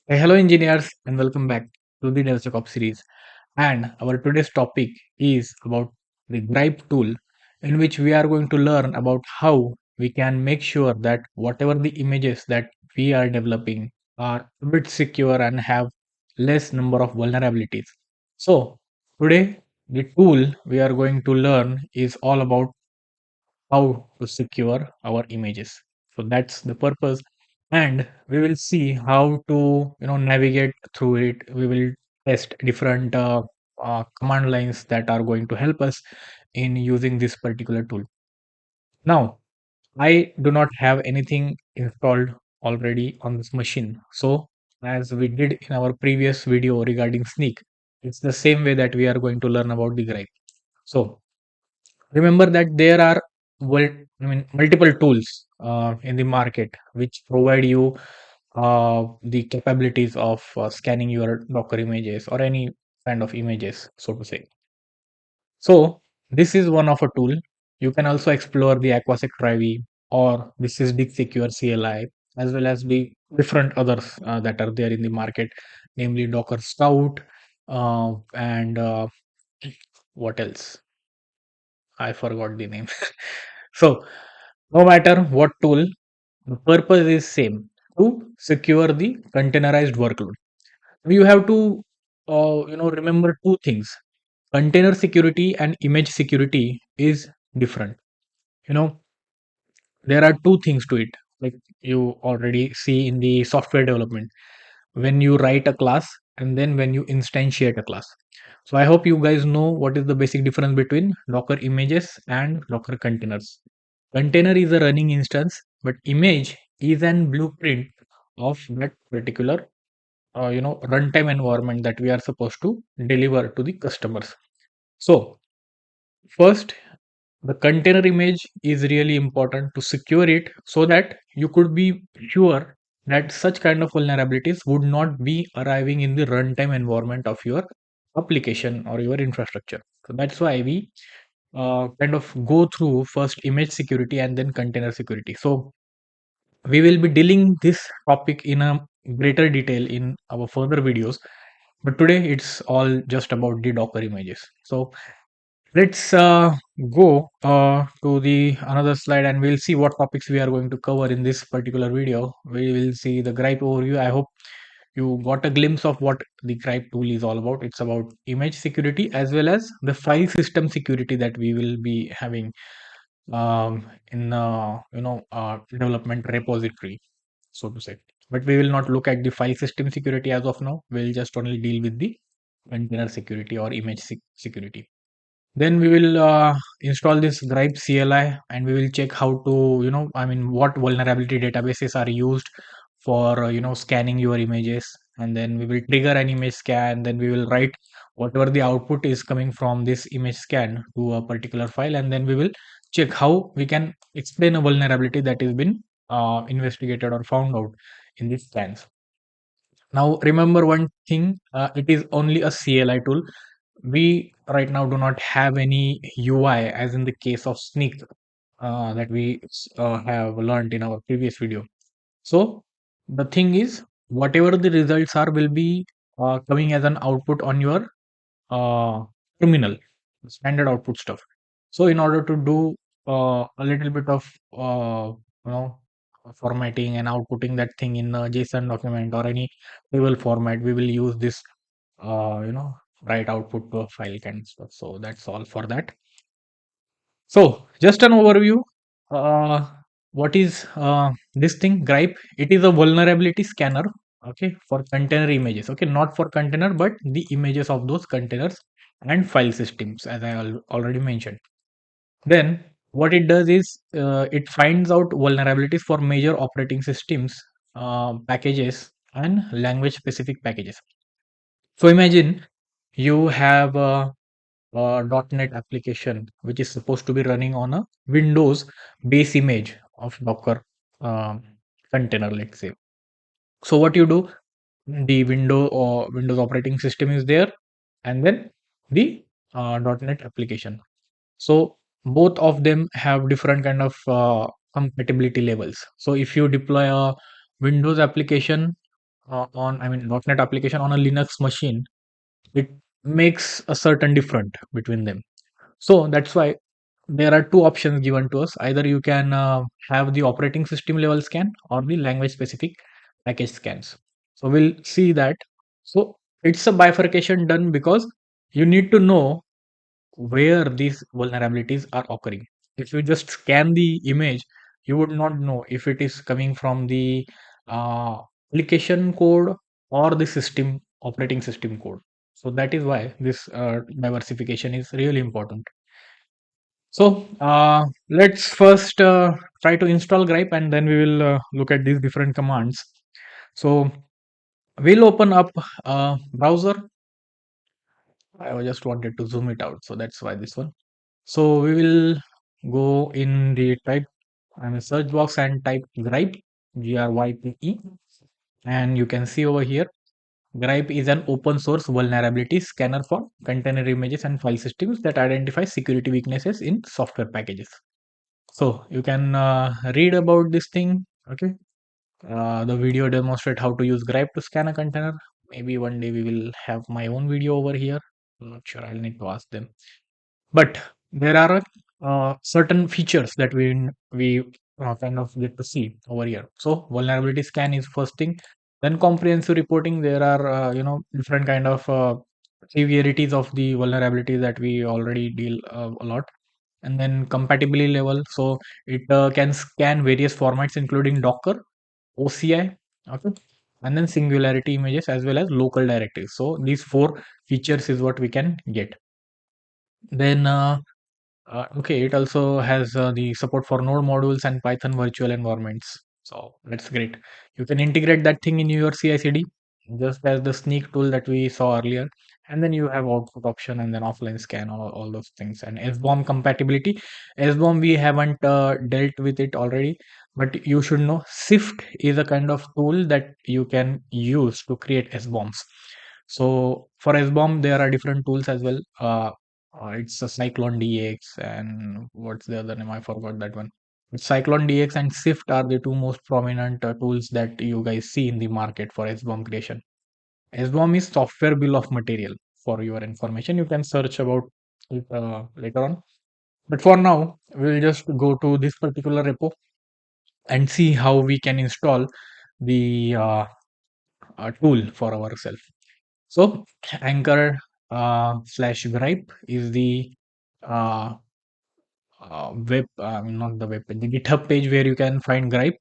Hello, engineers, and welcome back to the DevSecOps series. And our today's topic is about the Grype tool, in which we are going to learn about how we can make sure that whatever the images that we are developing are a bit secure and have less number of vulnerabilities. So, today, the tool we are going to learn is all about how to secure our images. So that's the purpose, and we will see how to navigate through it. We will test different command lines that are going to help us in using this particular tool. Now, I do not have anything installed already on this machine. So as we did in our previous video regarding Sneak, it's the same way that we are going to learn about the Gripe. So remember that there are multiple tools in the market which provide you the capabilities of scanning your Docker images or any kind of images, so to say. So this is one of a tool. You can also explore the Aquasec Privy or this is Dig Secure CLI, as well as the different others that are there in the market, namely Docker Scout and what else? I forgot the name. So no matter what tool, the purpose is same, to secure the containerized workload. You have to remember two things. Container security and image security is different. You know, there are two things to it. Like you already see in the software development, when you write a class and then when you instantiate a class. So I hope you guys know what is the basic difference between Docker images and Docker containers. Container is a running instance, but image is an blueprint of that particular runtime environment that we are supposed to deliver to the customers. So first, the container image is really important to secure it so that you could be sure that such kind of vulnerabilities would not be arriving in the runtime environment of your application or your infrastructure. So that's why we kind of go through first image security and then container security. So we will be dealing this topic in a greater detail in our further videos, but today it's all just about the Docker images. So let's go to the another slide and we'll see what topics we are going to cover in this particular video. We will see the Grype overview. I hope you got a glimpse of what the Grype tool is all about. It's about image security as well as the file system security that we will be having in development repository, so to say. But we will not look at the file system security as of now. We'll just only deal with the container security or image security. Then we will install this Grype CLI and we will check how to, what vulnerability databases are used for, scanning your images. And then we will trigger an image scan. Then we will write whatever the output is coming from this image scan to a particular file. And then we will check how we can explain a vulnerability that has been investigated or found out in these scans. Now, remember one thing, it is only a CLI tool. We right now do not have any UI as in the case of Sneak that we have learned in our previous video. So the thing is, whatever the results are will be coming as an output on your uh, terminal, standard output stuff. So in order to do a little bit of you know formatting and outputting that thing in a JSON document or any table format, we will use this uh, you know write output to a file kind of stuff. So that's all for that. So just an overview. Uh, what is this thing? Grype. It is a vulnerability scanner. Okay, for container images. Okay, not for container, but the images of those containers and file systems, as I already mentioned. Then what it does is it finds out vulnerabilities for major operating systems, packages, and language specific packages. So imagine you have .NET application which is supposed to be running on a Windows base image of Docker um, container, let's say. So what you do, the window or Windows operating system is there, and then the .NET application. So both of them have different kind of compatibility levels. So if you deploy a Windows application, on, I mean, .NET application on a Linux machine, it makes a certain difference between them. So that's why there are two options given to us. Either you can have the operating system level scan or the language specific package scans. So we'll see that. So it's a bifurcation done because you need to know where these vulnerabilities are occurring. If you just scan the image, you would not know if it is coming from the application code or the system operating system code. So that is why this diversification is really important. So let's first try to install Grype, and then we will look at these different commands. So we'll open up a browser. I just wanted to zoom it out, so that's why this one. So we will go in the type, I mean, search box and type Grype, Grype, and you can see over here, Grype is an open source vulnerability scanner for container images and file systems that identify security weaknesses in software packages. So you can read about this thing. Okay, the video demonstrate how to use Grype to scan a container. Maybe one day we will have my own video over here. I'm not sure. I'll need to ask them. But there are certain features that we kind of get to see over here. So vulnerability scan is first thing. Then comprehensive reporting. There are different kind of severities of the vulnerability that we already deal a lot. And then compatibility level. So it can scan various formats, including Docker, OCI, okay, and then singularity images as well as local directives. So these four features is what we can get. Then okay, it also has the support for Node modules and Python virtual environments. So that's great. You can integrate that thing in your CI/CD, just as the sneak tool that we saw earlier. And then you have output option and then offline scan, all those things. And SBOM compatibility. SBOM we haven't dealt with it already, but you should know SIFT is a kind of tool that you can use to create SBOMs. So for SBOM, there are different tools as well. It's a Cyclone DX, and what's the other name? I forgot that one. Cyclone DX and SIFT are the two most prominent tools that you guys see in the market for SBOM creation. SBOM is software bill of material. For your information, you can search about it later on. But for now, we'll just go to this particular repo and see how we can install the tool for ourselves. So Anchor slash Grype is the uh, web, not the web page, the GitHub page where you can find Grype.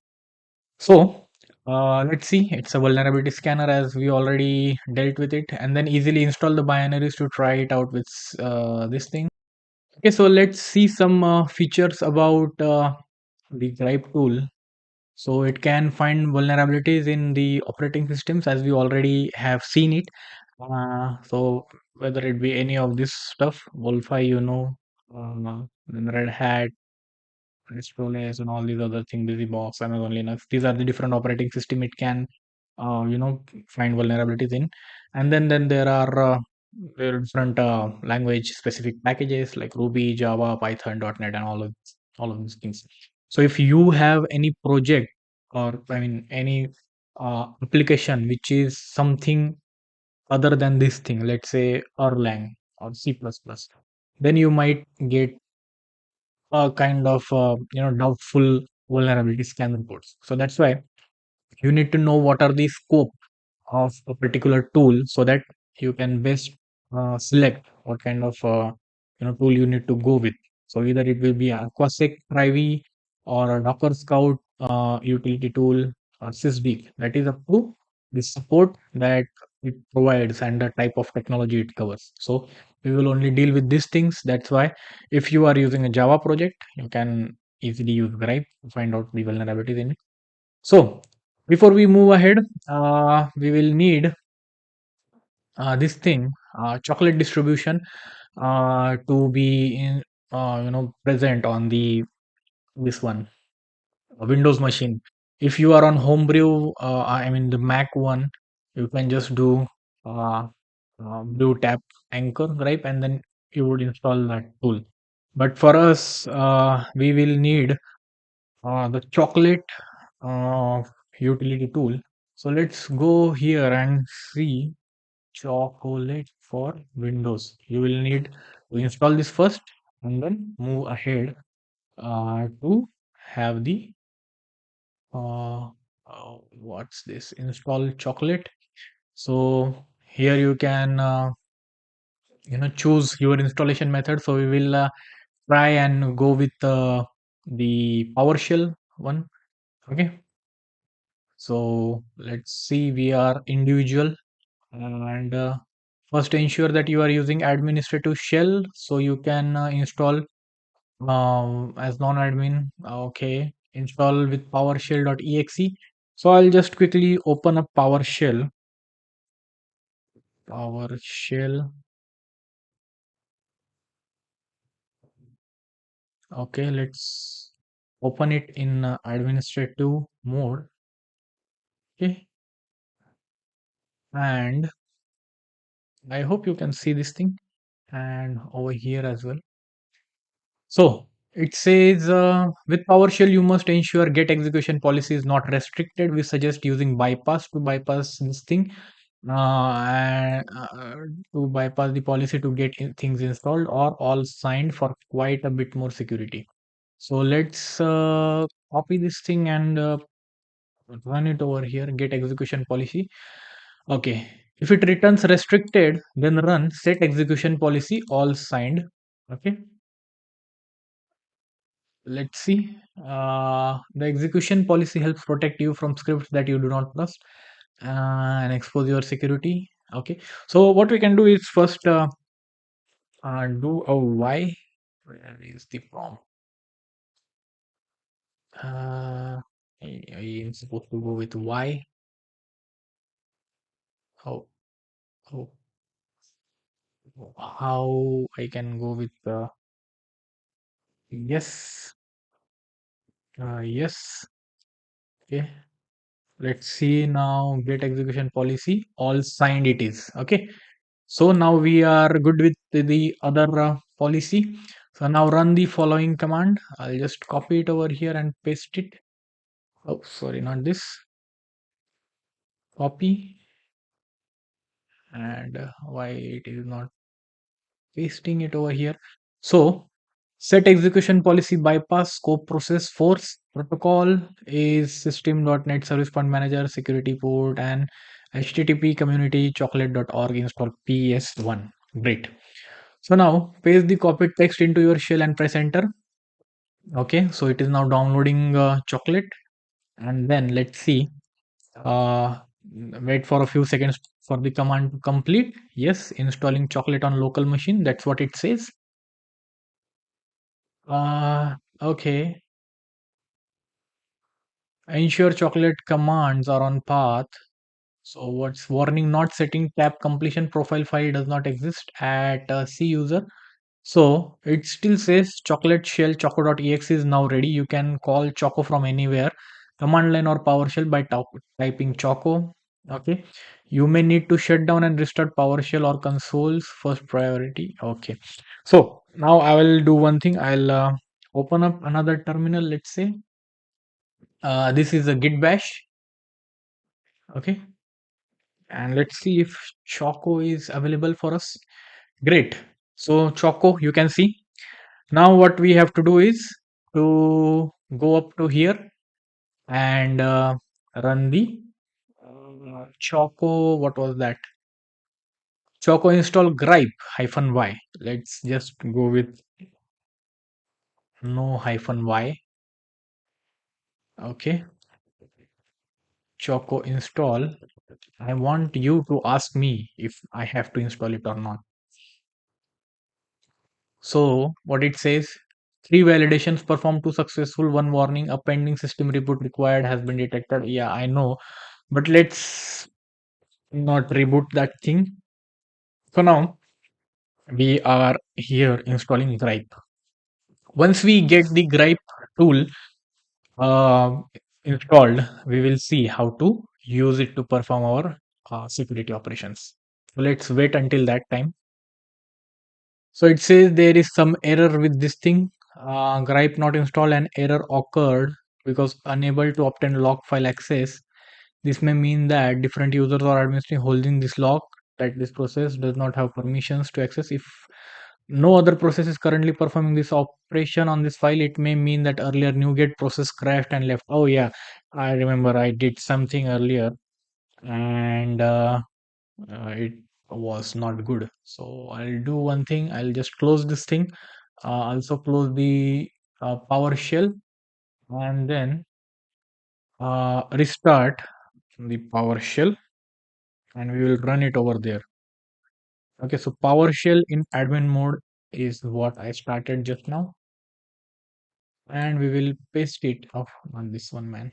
So let's see, it's a vulnerability scanner as we already dealt with it, and then easily install the binaries to try it out with this thing. Okay, so let's see some features about the Grype tool. So it can find vulnerabilities in the operating systems as we already have seen it. So whether it be any of this stuff, Wolfie, then Red Hat, Express and all these other things, BusyBox, Amazon Linux. These are the different operating system it can, find vulnerabilities in. And then there are different language specific packages like Ruby, Java, Python, .NET, and all of these things. So if you have any project, or I mean any application which is something other than this thing, let's say Erlang or C++, then you might get a kind of doubtful vulnerability scan reports. So that's why you need to know what are the scope of a particular tool, so that you can best select what kind of tool you need to go with. So either it will be Aquasec Privy or a Docker Scout utility tool or Sysdig. That is up to the support that it provides and the type of technology it covers. So we will only deal with these things. That's why if you are using a Java project, you can easily use Grype to find out the vulnerabilities in it. So before we move ahead, we will need this thing, chocolate distribution, to be in, present on the this one Windows machine. If you are on Homebrew, I mean the Mac one, you can just do uh, blue tap anchor, right, and then you would install that tool. But for us, we will need the chocolate uh, utility tool. So let's go here and see Chocolate for Windows. You will need to install this first and then move ahead to have the what's this, install Chocolate. So here you can choose your installation method. So we will try and go with the PowerShell one. Okay, so let's see, we are individual, and first ensure that you are using administrative shell so you can install as non-admin. Okay, install with PowerShell.exe. So I'll just quickly open up PowerShell. Okay, let's open it in administrative mode. Okay, and I hope you can see this thing, and over here as well. So it says with PowerShell, you must ensure get execution policy is not restricted. We suggest using bypass to bypass this thing, and to bypass the policy to get things installed or all signed for quite a bit more security. So let's copy this thing and run it over here. Get execution policy. Okay. If it returns restricted, then run set execution policy all signed. Okay. Let's see. The execution policy helps protect you from scripts that you do not trust and expose your security. Okay. So what we can do is first do a why. Where is the prompt? I am supposed to go with why. How how how I can go with yes. Yes. Okay. Let's see now. Get execution policy all signed. It is okay. So now we are good with the other policy. So now run the following command. I'll just copy it over here and paste it. Oh, sorry, not this. Copy, and why it is not pasting it over here. So set execution policy bypass scope process force protocol is system.net service point manager security port and http community chocolate.org install ps1. Great. So now paste the copied text into your shell and press enter. Okay, so it is now downloading chocolate, and then let's see. Uh, Wait for a few seconds for the command to complete. Yes, installing chocolate on local machine. That's what it says. Okay. Ensure chocolate commands are on path. So what's warning? Not setting tab completion profile file does not exist at C user. So it still says chocolate shell choco.exe is now ready. You can call choco from anywhere, command line or PowerShell by typing choco. Okay. You may need to shut down and restart PowerShell or consoles first priority. Okay. So now I will do one thing. I'll open up another terminal. Let's say this is a git bash. Okay. And let's see if choco is available for us. Great. So choco, you can see. Now what we have to do is to go up to here and run the Choco. What was that? Choco install Grype -y. Let's just go with no -y. Okay. Choco install. I want you to ask me if I have to install it or not. So what it says, 3 validations performed, 2 successful, 1 warning, a pending system reboot required has been detected. Yeah, I know, but let's not reboot that thing. So now we are here installing Grype. Once we get the Grype tool uh, installed, we will see how to use it to perform our security operations. So let's wait until that time. So it says there is some error with this thing. Grype not installed, an error occurred because unable to obtain log file access. This may mean that different users or administrators holding this lock, that this process does not have permissions to access. If no other process is currently performing this operation on this file, it may mean that earlier NuGet process crashed and left. Oh yeah, I remember I did something earlier, and it was not good. So I'll do one thing. I'll just close this thing. Also close the PowerShell, and then restart the PowerShell, and we will run it over there. Okay, so PowerShell in admin mode is what I started just now, and we will paste it off on this one, man.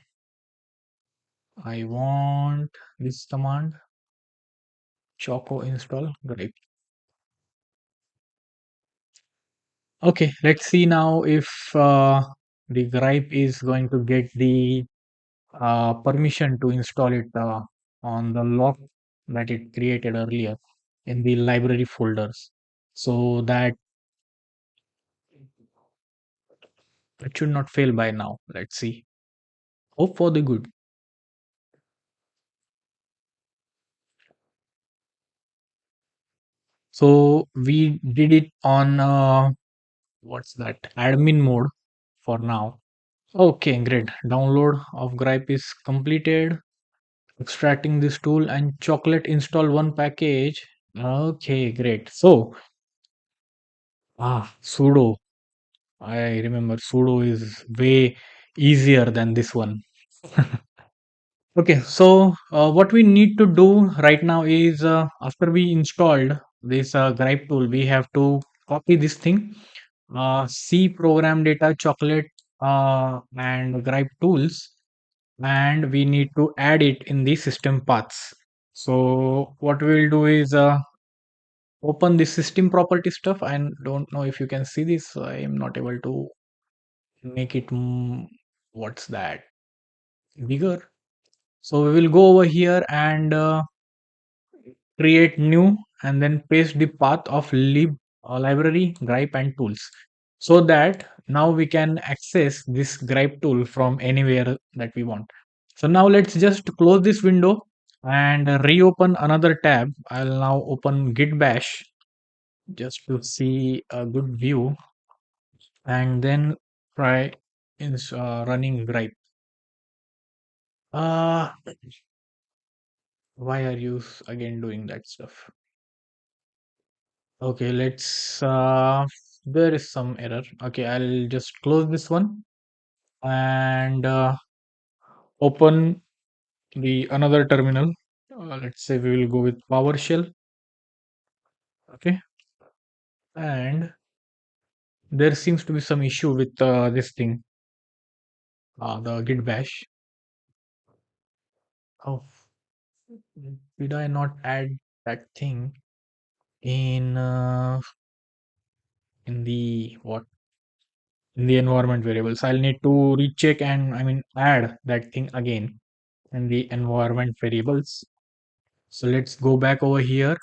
I want this command choco install Grype. Okay, let's see now if the Grype is going to get the permission to install it on the lock that it created earlier in the library folders, so that it should not fail by now. Let's see. Hope for the good. So we did it on what's that, admin mode for now. Okay, great. Download of Grype is completed. Extracting this tool and chocolate install one package. Okay, great. So sudo. I remember sudo is way easier than this one. Okay, so what we need to do right now is after we installed this Grype tool, we have to copy this thing, C program data, chocolate, and Grype tools, and we need to add it in the system paths. So what we will do is open the system property stuff. I don't know if you can see this. I am not able to make it. What's that? Bigger. So we will go over here and create new, and then paste the path of library Grype and tools, so that now we can access this Grype tool from anywhere that we want. So now let's just close this window and reopen another tab. I'll now open git bash just to see a good view, and then try running Grype. uh why are you again doing that stuff? Okay, let's there is some error. Okay, I'll just close this one and open the another terminal. Let's say we will go with PowerShell. Okay, and there seems to be some issue with this thing, the git bash. Oh, did I not add that thing in the what, in the environment variables? I'll need to recheck and add that thing again in the environment variables. So let's go back over here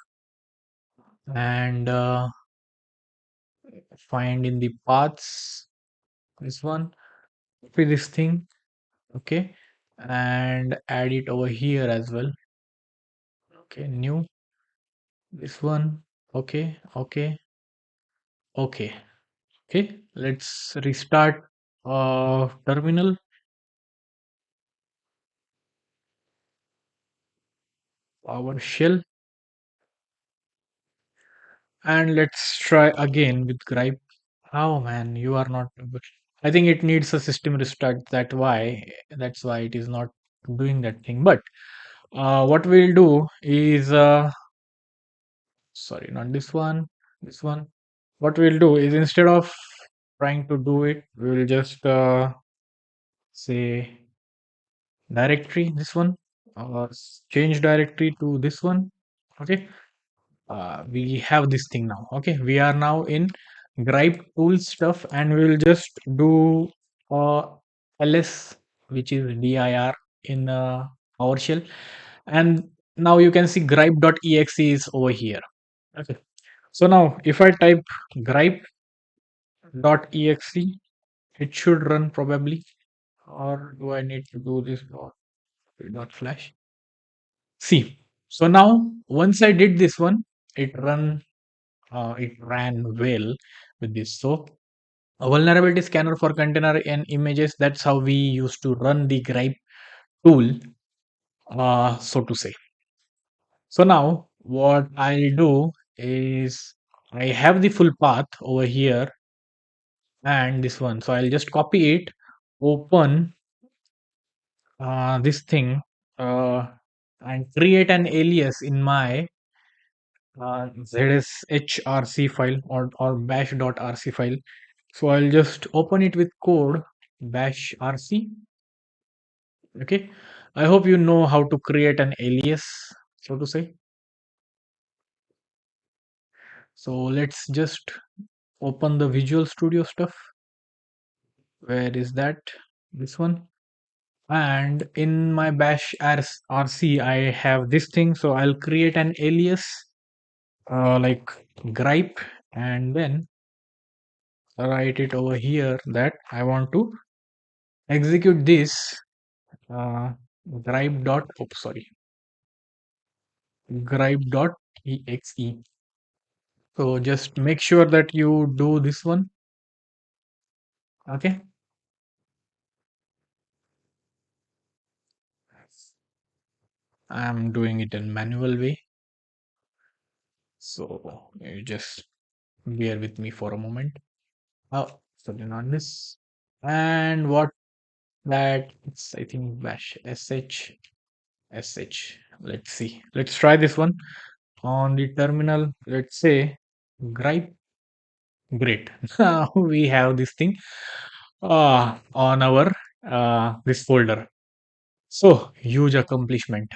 and find in the paths this one, copy this thing, okay, and add it over here as well. Okay, new, this one, okay, okay, okay, okay. Let's restart terminal, PowerShell, and let's try again with Grype. Oh man, you are not. I think it needs a system restart. That's why it is not doing that thing. But what we'll do is, sorry, not this one, this one. What we'll do is, instead of trying to do it, we will just say directory, this one, or change directory to this one. Okay, we have this thing now. Okay, we are now in Grype tool stuff, and we will just do uh, ls, which is dir in PowerShell, and now you can see Grype.exe is over here. Okay, so now if I type Grype.exe, it should run probably, or do I need to do this dot flash? See, so now once I did this one, it run it ran well with this. So a vulnerability scanner for container and images. That's how we used to run the Grype tool, so to say. So now what I'll do is I have the full path over here and this one. So I'll just copy it, open this thing, uh, and create an alias in my ZSHRC file or bash.rc file. So I'll just open it with code bash rc. Okay. I hope you know how to create an alias, so to say. So let's just open the Visual Studio stuff. Where is that? This one. And in my bash rc, I have this thing. So I'll create an alias like Grype and then write it over here that I want to execute this Grype dot, oops, sorry, Grype dot exe. So just make sure that you do this one. Okay. I'm doing it in manual way. So you just bear with me for a moment. Oh, sorry, not this. And what that it's I think bash sh. Let's see. Let's try this one on the terminal. Let's say Grype. Great. Now we have this thing on our this folder. So huge accomplishment.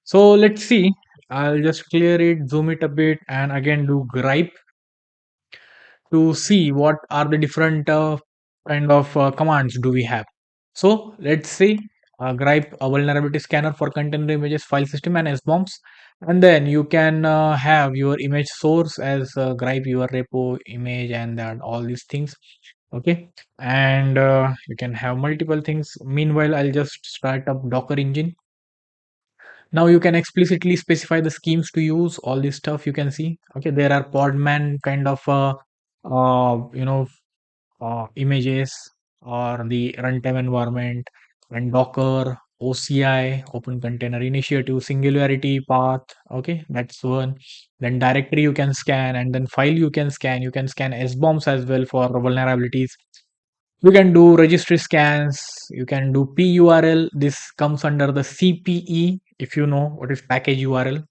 So let's see. I'll just clear it, zoom it a bit, and again do Grype to see what are the different kind of commands do we have. So let's see, Grype a vulnerability scanner for container images, file system, and SBOMs. And then you can have your image source as Grype, your repo image, and that all these things. Okay, and you can have multiple things. Meanwhile, I'll just start up Docker engine. Now you can explicitly specify the schemes to use all this stuff. You can see, okay, there are podman kind of you know images or the runtime environment and Docker, OCI, Open Container Initiative, Singularity path. Okay, that's one. Then directory you can scan, and then file you can scan. You can scan SBOMs as well for vulnerabilities. You can do registry scans. You can do PURL. This comes under the CPE if you know what is package URL.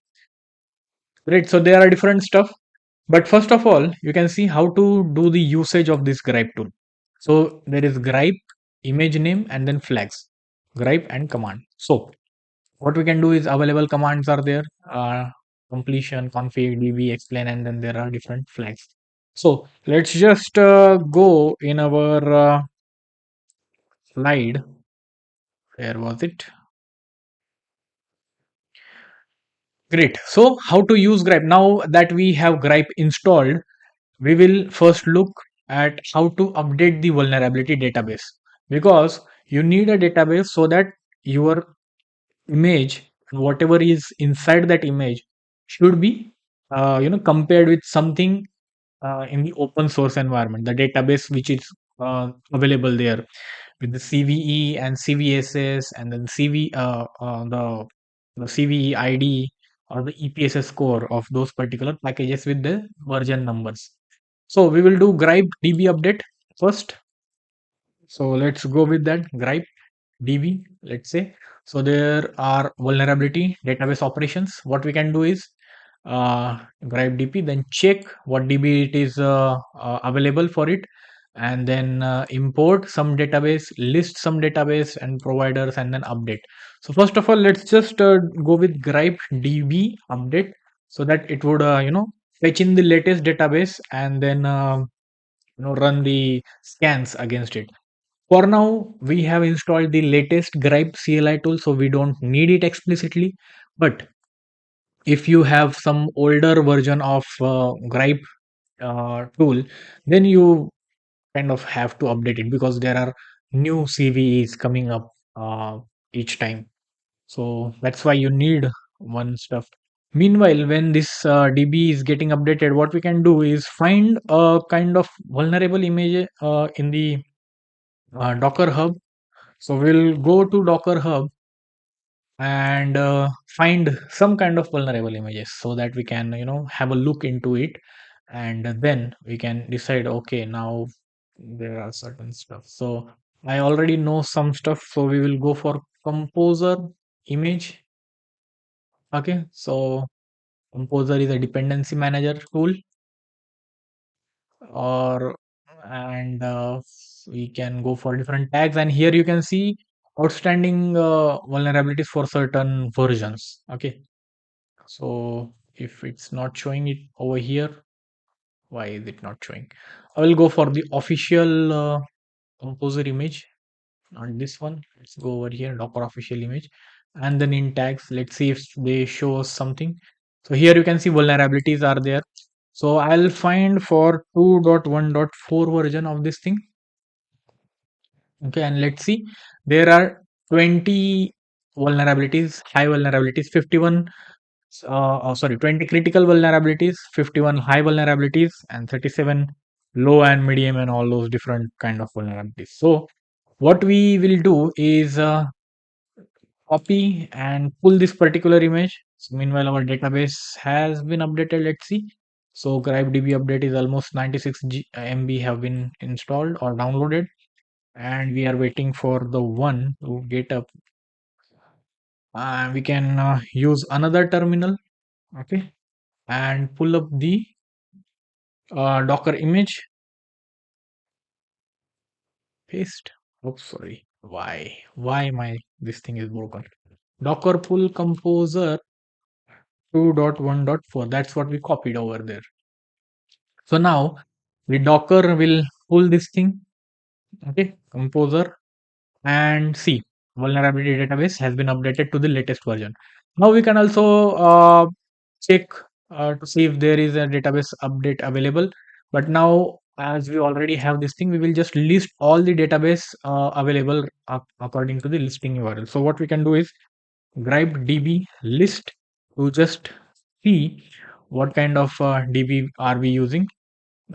Right. So there are different stuff. But first of all, you can see how to do the usage of this Grype tool. So there is Grype, image name, and then flags, Grype and command. So what we can do is available commands are there, completion, config, db, explain, and then there are different flags. So let's just go in our slide. Where was it? Great. So how to use Grype? Now that we have Grype installed, we will first look at how to update the vulnerability database, because you need a database so that your image, whatever is inside that image, should be compared with something in the open source environment, the database which is available there with the CVE and CVSS, and then the CVE ID or the EPSS score of those particular packages with the version numbers. So we will do Grype DB update first. So let's go with that Grype DB, let's say. So there are vulnerability database operations. What we can do is Grype DB, then check what DB it is available for it, and then import some database, list some database and providers, and then update. So first of all, let's just go with Grype DB update so that it would fetch in the latest database and then run the scans against it. For now, we have installed the latest Grype CLI tool, so we don't need it explicitly. But if you have some older version of Grype tool, then you kind of have to update it because there are new CVEs coming up each time. So that's why you need one stuff. Meanwhile, when this DB is getting updated, what we can do is find a kind of vulnerable image in the Docker Hub. So we'll go to Docker Hub and find some kind of vulnerable images so that we can have a look into it, and then we can decide, okay, now there are certain stuff. So I already know some stuff, so we will go for composer image. Okay, so composer is a dependency manager tool, or and we can go for different tags, and here you can see outstanding vulnerabilities for certain versions. Okay, so if it's not showing it over here, why is it not showing? I will go for the official composer image, not this one. Let's go over here, Docker official image, and then in tags, let's see if they show us something. So here you can see vulnerabilities are there. So I'll find for 2.1.4 version of this thing. Okay, and let's see, there are 20 vulnerabilities, high vulnerabilities, 51 sorry, 20 critical vulnerabilities, 51 high vulnerabilities, and 37 low and medium, and all those different kind of vulnerabilities. So what we will do is copy and pull this particular image. So meanwhile, our database has been updated. Let's see. So Grype DB update is almost 96 MB have been installed or downloaded, and we are waiting for the one to get up. We can use another terminal. Okay, and pull up the Docker image, paste. Oh, sorry. Why my this thing is broken? Docker pull composer 2.1.4. That's what we copied over there. So now the Docker will pull this thing. Okay, composer, and see, vulnerability database has been updated to the latest version. Now we can also check to see if there is a database update available. But now, as we already have this thing, we will just list all the database available according to the listing URL. So what we can do is Grype DB list to just see what kind of DB are we using.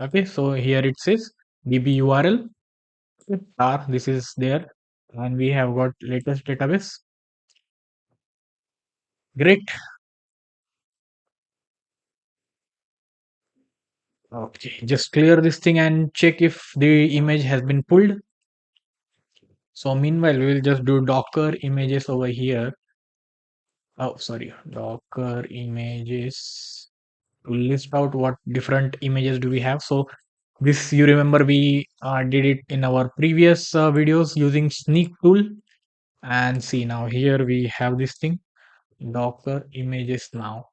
Okay, so here it says DB URL star, this is there, and we have got latest database. Great. Okay, just clear this thing and check if the image has been pulled. So meanwhile, we will just do Docker images over here. Oh, sorry, Docker images to list out what different images do we have. So this, you remember, we did it in our previous videos using Sneak tool. And see, now here we have this thing, Docker images now.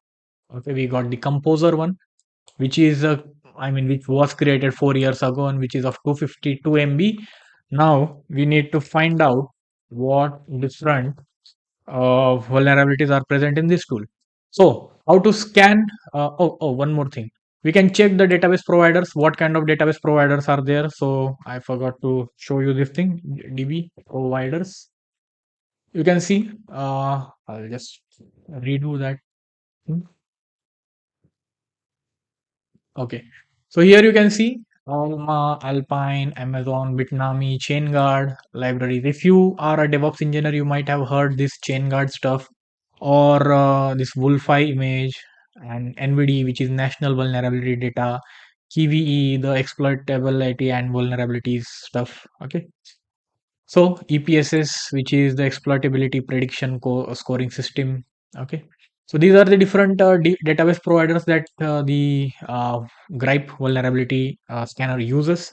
Okay, we got the composer one, which is which was created 4 years ago and which is of 252 MB. Now we need to find out what different vulnerabilities are present in this tool. So how to scan? One more thing. We can check the database providers. What kind of database providers are there? So I forgot to show you this thing. DB providers. You can see. I'll just redo that thing. Okay. So here you can see Alma, Alpine, Amazon, Bitnami, ChainGuard libraries. If you are a DevOps engineer, you might have heard this ChainGuard stuff, or this Wolfi image, and NVD, which is National Vulnerability Data, CVE, the exploitability and vulnerabilities stuff. Okay. So EPSS, which is the exploitability prediction scoring system. Okay. So these are the different database providers that the Grype vulnerability scanner uses.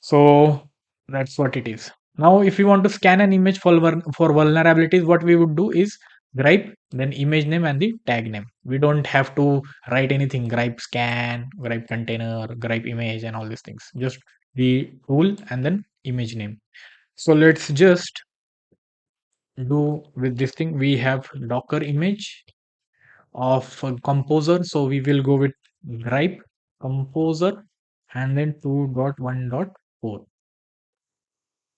So that's what it is. Now, if you want to scan an image for vulnerabilities, what we would do is Grype, then image name and the tag name. We don't have to write anything. Grype scan, Grype container, Grype image, and all these things. Just the tool and then image name. So let's just do with this thing. We have Docker image of composer. So we will go with Grype composer and then 2.1.4.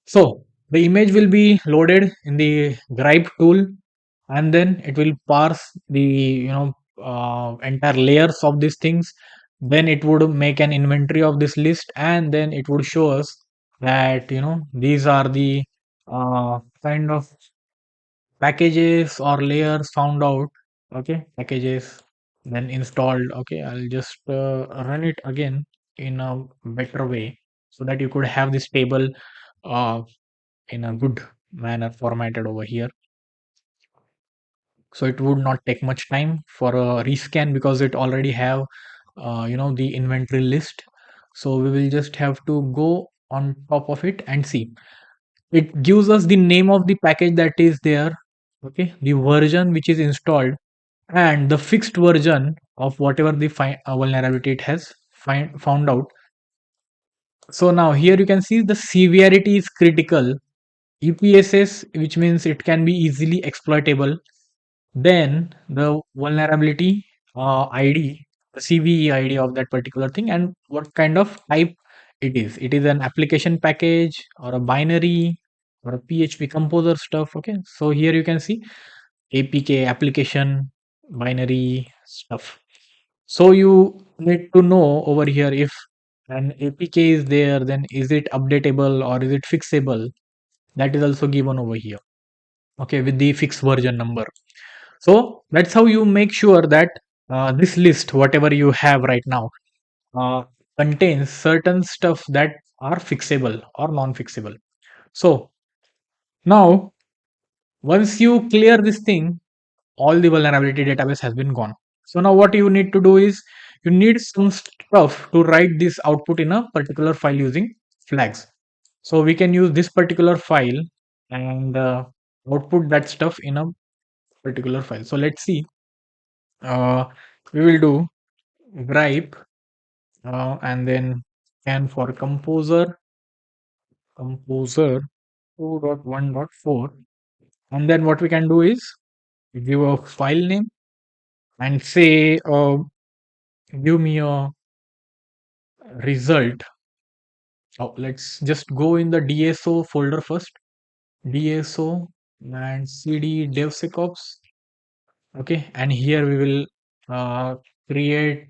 So the image will be loaded in the Grype tool. and then it will parse the entire layers of these things. Then it would make an inventory of this list, and then it would show us that these are the kind of packages or layers found out. Okay, packages then installed. Okay, I'll just run it again in a better way so that you could have this table uh, in a good manner formatted over here. So it would not take much time for a rescan because it already have the inventory list. So we will just have to go on top of it and see. It gives us the name of the package that is there, okay, the version which is installed, and the fixed version of whatever the vulnerability it has found out. So now here you can see the severity is critical, EPSS, which means it can be easily exploitable. Then the vulnerability ID, the CVE ID of that particular thing, and what kind of type it is. It is an application package or a binary or a PHP composer stuff. Okay, so here you can see APK, application binary stuff. So you need to know over here if an APK is there, then is it updatable or is it fixable? That is also given over here. Okay, with the fixed version number. So that's how you make sure that this list, whatever you have right now, uh, contains certain stuff that are fixable or non-fixable. So now, once you clear this thing, all the vulnerability database has been gone. So now what you need to do is you need some stuff to write this output in a particular file using flags. So we can use this particular file and output that stuff in a particular file. So let's see. Uh, we will do Grype and then scan for composer 2.1.4, and then what we can do is give a file name and say give me a result. Let's just go in the DSO folder first. DSO and CD DevSecOps. Okay, and here we will create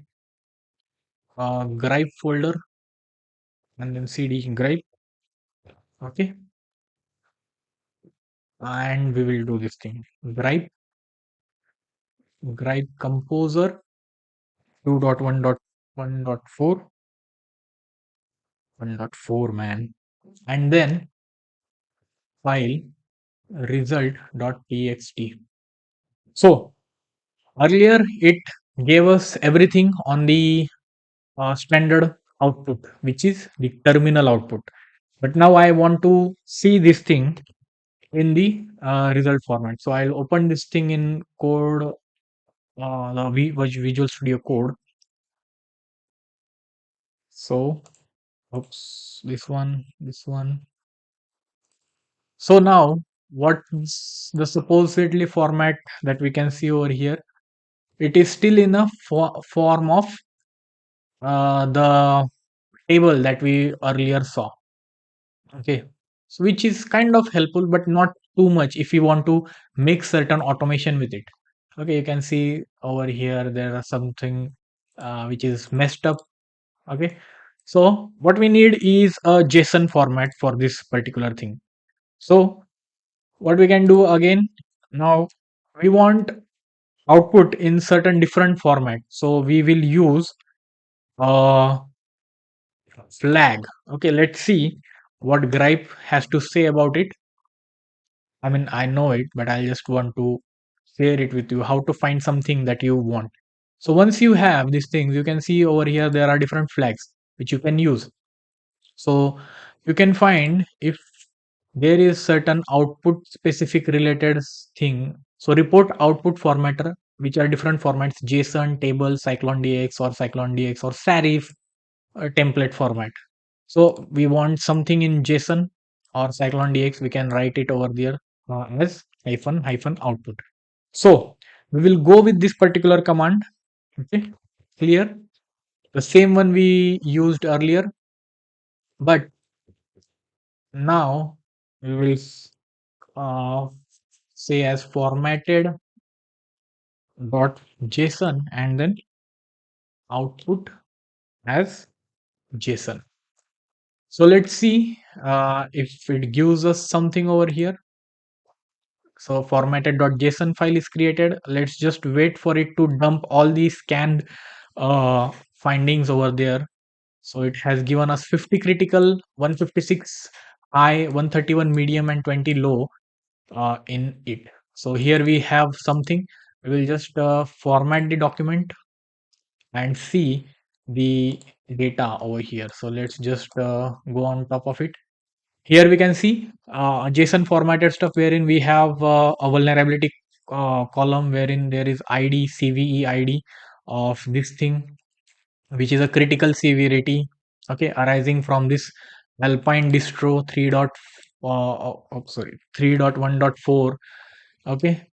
a Grype folder and then CD Grype. Okay, and we will do this thing Grype composer 2.1.1.4 1.4 man, and then file result.txt. So earlier it gave us everything on the standard output, which is the terminal output. But now I want to see this thing in the result format. So I'll open this thing in code, Visual Studio Code. So, oops, this one. So now, what's the supposedly format that we can see over here? It is still in a form of the table that we earlier saw. Okay, so which is kind of helpful, but not too much if you want to make certain automation with it. Okay, you can see over here there are something which is messed up. Okay, so what we need is a JSON format for this particular thing. So what we can do again, now we want output in certain different format, so we will use a flag. Okay, let's see what Grype has to say about it. I mean, I know it, but I just want to share it with you how to find something that you want. So once you have these things, you can see over here there are different flags which you can use. So you can find if there is certain output specific related thing. So report output formatter, which are different formats: JSON, table, Cyclone DX or Cyclone DX or Serif template format. So we want something in JSON or Cyclone DX. We can write it over there as hyphen output. So we will go with this particular command. Okay, clear? The same one we used earlier, but now we will uh, say as formatted dot JSON and then output as JSON. So let's see if it gives us something over here. So formatted.json file is created. Let's just wait for it to dump all these scanned findings over there. So it has given us 50 critical, 156 high, 131 medium, and 20 low in it. So here we have something. We will just format the document and see the data over here. So let's just go on top of it. Here we can see JSON formatted stuff wherein we have a vulnerability column wherein there is ID, CVE ID of this thing, which is a critical severity, okay, arising from this Alpine distro 3 dot, sorry, 3.1.4, okay,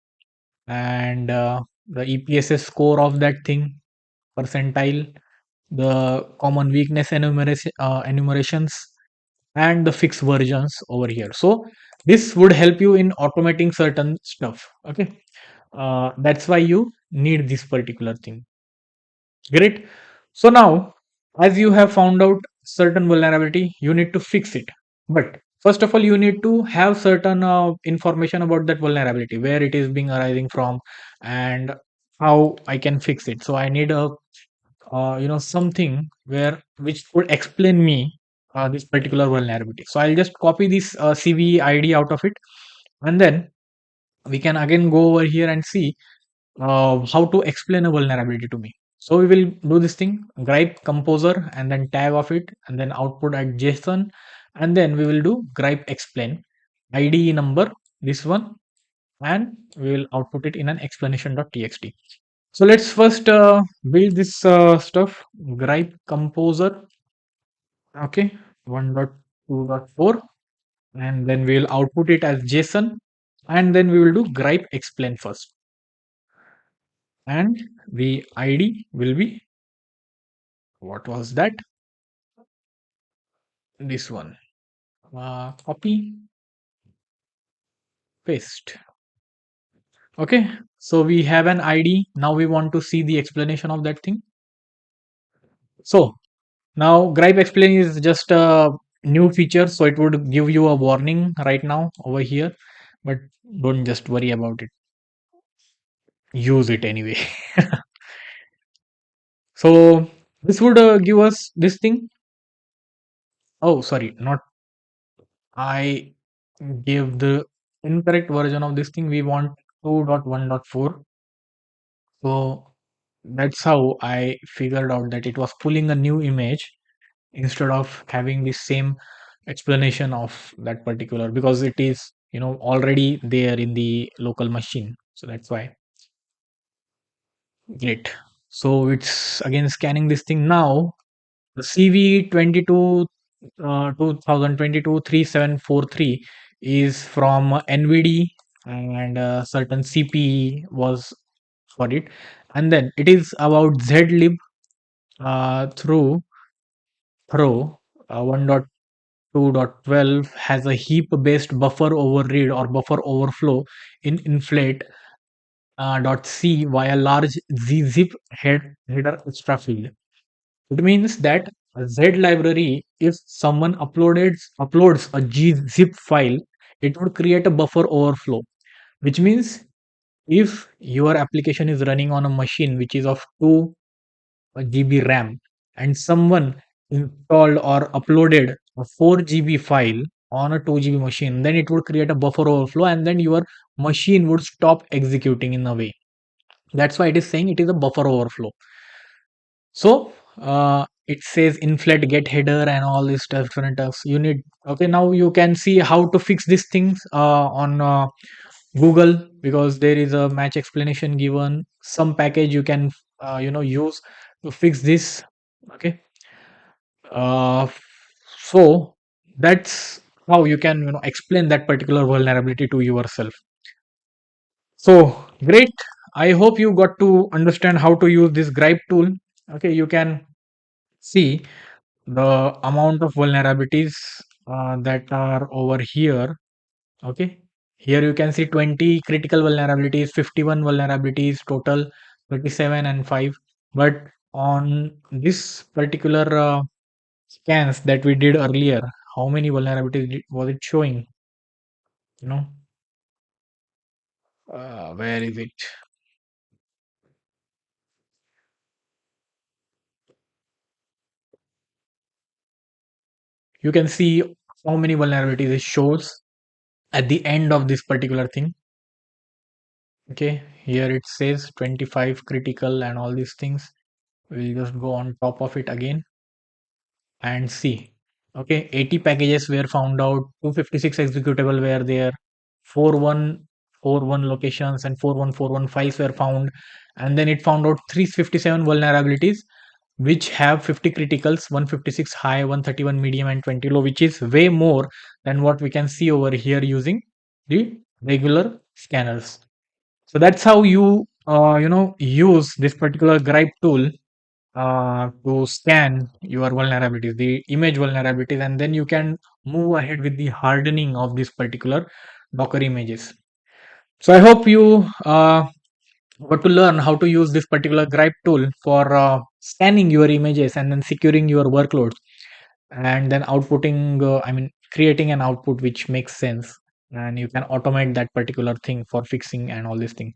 and the EPSS score of that thing, percentile, the common weakness enumerations, and the fixed versions over here. So this would help you in automating certain stuff, okay. That's why you need this particular thing. Great. So now, as you have found out certain vulnerability, you need to fix it. But first of all, you need to have certain information about that vulnerability, where it is being arising from, and how I can fix it. So I need a something where which would explain me this particular vulnerability. So I'll just copy this CVE ID out of it, and then we can again go over here and see how to explain a vulnerability to me. So we will do this thing, Grype composer, and then tag of it, and then output at JSON, and then we will do Grype explain ID number, this one, and we will output it in an explanation.txt. So let's first build this stuff, Grype composer, okay, 1.2.4, and then we will output it as JSON, and then we will do Grype explain first, and the ID will be, what was that, this one, copy, paste. Okay, so we have an ID. Now we want to see the explanation of that thing. So now Grype explain is just a new feature, so it would give you a warning right now over here, but don't just worry about it, use it anyway. So this would give us this thing. Oh, sorry, not, I gave the incorrect version of this thing. We want 2.1.4. So that's how I figured out that it was pulling a new image instead of having the same explanation of that particular, because it is already there in the local machine. So that's why. Great. So it's again scanning this thing now. The CV 22 2022 3743 is from NVD, and certain CPE was for it, and then it is about zlib through 1.2.12 has a heap based buffer overread or buffer overflow in inflate .c via large zip header extra field. It means that a Z library, if someone uploads a zip file, it would create a buffer overflow, which means if your application is running on a machine which is of 2 GB RAM, and someone installed or uploaded a 4 GB file on a 2 GB machine, then it would create a buffer overflow, and then your machine would stop executing in a way. That's why it is saying it is a buffer overflow. So it says inflate get header and all these different stuff you need. Okay, now you can see how to fix these things on Google, because there is a match explanation given, some package you can use to fix this. Okay, uh, so that's how you can explain that particular vulnerability to yourself. So great, I hope you got to understand how to use this Grype tool. Okay, you can see the amount of vulnerabilities that are over here. Okay, Here you can see 20 critical vulnerabilities, 51 vulnerabilities total, 37 and 5. But on this particular scans that we did earlier, how many vulnerabilities was it showing? You know, where is it? You can see how many vulnerabilities it shows at the end of this particular thing. Okay, here it says 25 critical and all these things. We'll just go on top of it again and see. Okay, 80 packages were found out, 256 executable were there, 4141 locations and 4141 files were found, and then it found out 357 vulnerabilities which have 50 criticals, 156 high, 131 medium and 20 low, which is way more than what we can see over here using the regular scanners. So that's how you use this particular Grype tool to scan your vulnerabilities, the image vulnerabilities, and then you can move ahead with the hardening of this particular Docker images. So I hope you got to learn how to use this particular Grype tool for scanning your images and then securing your workloads, and then outputting, creating an output which makes sense, and you can automate that particular thing for fixing and all these things.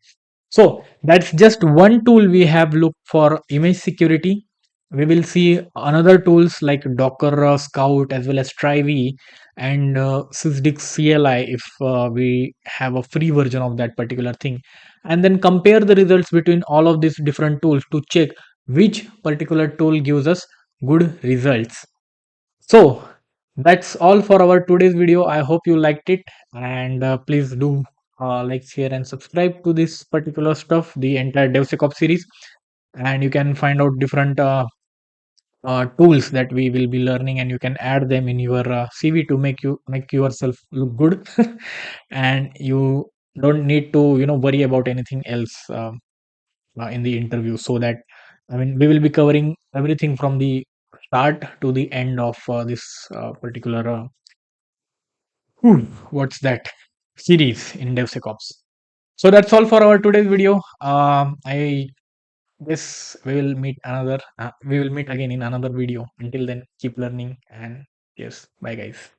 So that's just one tool we have looked for image security. We will see another tools like Docker Scout as well as Trivy and Sysdig CLI if we have a free version of that particular thing, and then compare the results between all of these different tools to check which particular tool gives us good results. So that's all for our today's video. I hope you liked it, and please do like, share, and subscribe to this particular stuff, the entire DevSecOps series. And you can find out different tools that we will be learning, and you can add them in your CV to make yourself look good, and you don't need to worry about anything else in the interview. So that we will be covering everything from the start to the end of this particular what's that series in DevSecOps. So that's all for our today's video. I guess we will meet again in another video. Until then, keep learning, and yes, bye guys.